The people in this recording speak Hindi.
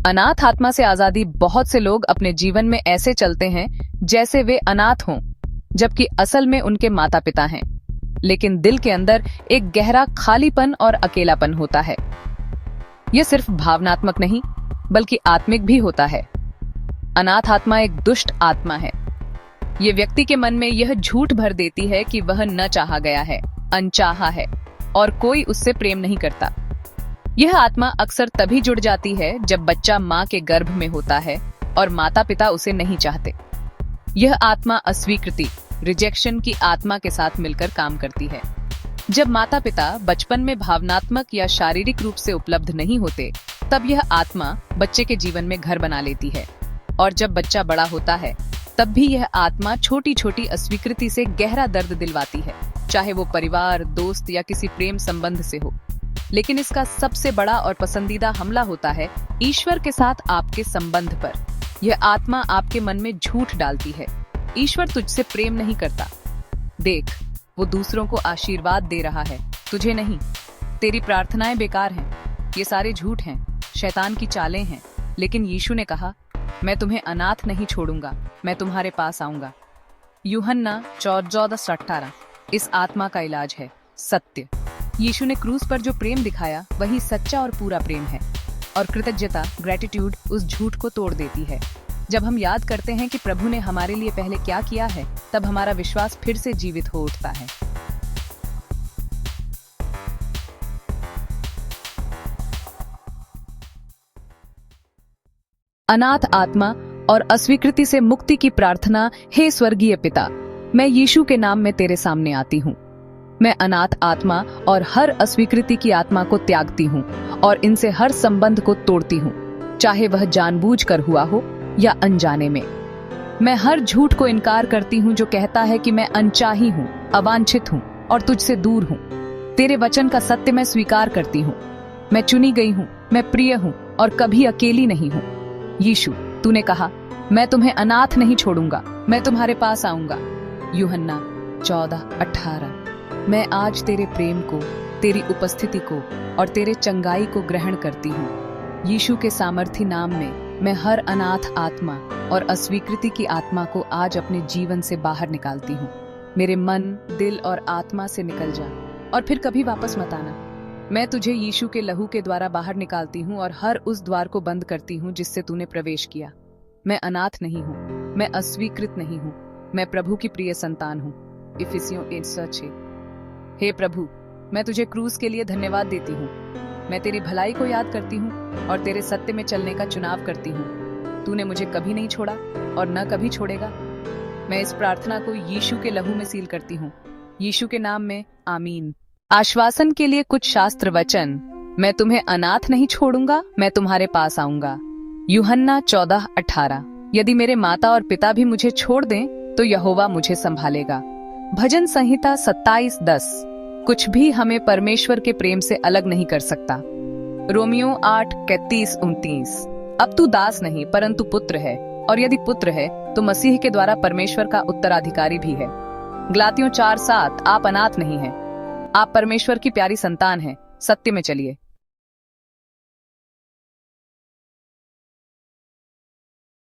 अनाथ आत्मा से आजादी। बहुत से लोग अपने जीवन में ऐसे चलते हैं जैसे वे अनाथ हों, जबकि असल में उनके माता पिता हैं, लेकिन दिल के अंदर एक गहरा खालीपन और अकेलापन होता है। यह सिर्फ भावनात्मक नहीं बल्कि आत्मिक भी होता है। अनाथ आत्मा एक दुष्ट आत्मा है। ये व्यक्ति के मन में यह झूठ भर देती है कि वह न चाहा गया है, अनचाहा है और कोई उससे प्रेम नहीं करता। यह आत्मा अक्सर तभी जुड़ जाती है जब बच्चा मां के गर्भ में होता है और माता पिता उसे नहीं चाहते। यह आत्मा अस्वीकृति, रिजेक्शन की आत्मा के साथ मिलकर काम करती है। जब माता पिता बचपन में भावनात्मक या शारीरिक रूप से उपलब्ध नहीं होते, तब यह आत्मा बच्चे के जीवन में घर बना लेती है, और जब बच्चा बड़ा होता है तब भी यह आत्मा छोटी छोटी अस्वीकृति से गहरा दर्द दिलवाती है, चाहे वो परिवार, दोस्त या किसी प्रेम संबंध से हो। लेकिन इसका सबसे बड़ा और पसंदीदा हमला होता है ईश्वर के साथ आपके संबंध पर। यह आत्मा आपके मन में झूठ डालती है, ईश्वर तुझसे प्रेम नहीं करता। देख, वो दूसरों को आशीर्वाद दे रहा है, तुझे नहीं। तेरी प्रार्थनाएं बेकार हैं, ये सारे झूठ हैं, शैतान की चालें हैं। लेकिन यीशु ने कहा, मैं तुम्हें अनाथ नहीं छोड़ूंगा, मैं तुम्हारे पास आऊंगा। यूहन्ना 14:18। इस आत्मा का इलाज है सत्य। यीशु ने क्रूस पर जो प्रेम दिखाया वही सच्चा और पूरा प्रेम है, और कृतज्ञता, ग्रेटिट्यूड उस झूठ को तोड़ देती है। जब हम याद करते हैं कि प्रभु ने हमारे लिए पहले क्या किया है, तब हमारा विश्वास फिर से जीवित हो उठता है। अनाथ आत्मा और अस्वीकृति से मुक्ति की प्रार्थना। हे स्वर्गीय पिता, मैं यीशु के नाम में तेरे सामने आती हूँ। मैं अनाथ आत्मा और हर अस्वीकृति की आत्मा को त्यागती हूँ और इनसे हर संबंध को तोड़ती हूँ, चाहे वह जानबूझकर हुआ हो या अनजाने में। मैं हर झूठ को इनकार करती हूँ जो कहता है कि मैं अनचाही हूँ, अवांछित हूँ और तुझसे दूर हूँ। तेरे वचन का सत्य मैं स्वीकार करती हूँ। मैं चुनी गई हूँ, मैं प्रिय हूँ और कभी अकेली नहीं हूँ। यीशु, तूने कहा, मैं तुम्हें अनाथ नहीं छोड़ूंगा, मैं तुम्हारे पास आऊंगा। यूहन्ना 14:18। मैं आज तेरे प्रेम को, तेरी उपस्थिति को और तेरे चंगाई को ग्रहण करती हूँ। यीशु के सामर्थी नाम में मैं हर अनाथ आत्मा और अस्वीकृति की आत्मा को आज अपने जीवन से बाहर निकालती हूँ। मेरे मन, दिल और आत्मा से निकल जा और फिर कभी वापस मत आना। मैं तुझे यीशु के लहू के द्वारा बाहर निकालती हूँ और हर उस द्वार को बंद करती हूँ जिससे तूने प्रवेश किया। मैं अनाथ नहीं हूँ, मैं अस्वीकृत नहीं हूँ, मैं प्रभु की प्रिय संतान हूँ। इफिसियों 1:6। हे प्रभु, मैं तुझे क्रूस के लिए धन्यवाद देती हूँ। मैं तेरी भलाई को याद करती हूँ और तेरे सत्य में चलने का चुनाव करती हूँ। तूने मुझे कभी नहीं छोड़ा और न कभी छोड़ेगा। मैं इस प्रार्थना को यीशु के लहू में सील करती हूँ। यीशु के नाम में, आमीन। आश्वासन के लिए कुछ शास्त्र वचन। मैं तुम्हें अनाथ नहीं छोड़ूंगा, मैं तुम्हारे पास आऊंगा। यूहन्ना 14:18। यदि मेरे माता और पिता भी मुझे छोड़ दें तो यहोवा मुझे संभालेगा। भजन संहिता 27:10। कुछ भी हमें परमेश्वर के प्रेम से अलग नहीं कर सकता। रोमियो 8:31-29। अब तू दास नहीं परंतु पुत्र है, और यदि पुत्र है तो मसीह के द्वारा परमेश्वर का उत्तराधिकारी भी है। गलातियों 4:7। आप अनाथ नहीं हैं, आप परमेश्वर की प्यारी संतान हैं। सत्य में चलिए।